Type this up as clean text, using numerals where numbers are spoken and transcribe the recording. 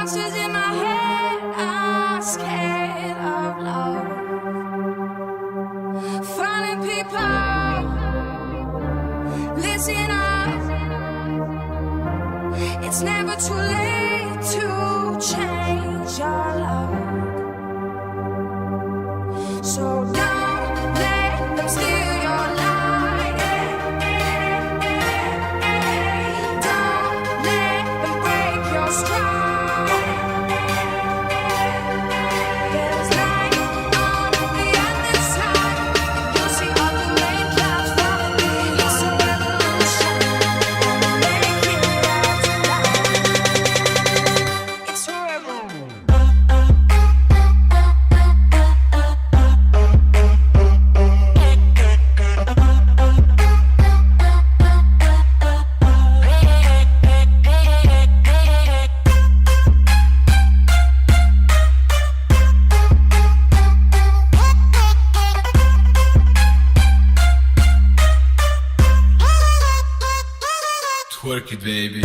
Monsters in my head are scared of love. Falling people, listen up. It's never too late to change your love. So don't let them steal your light. Don't let them break your stride. There's light on the other side. You'll see all the rain clouds falling. It's a revolution. Make it last light. It's forever. Twerk it, baby.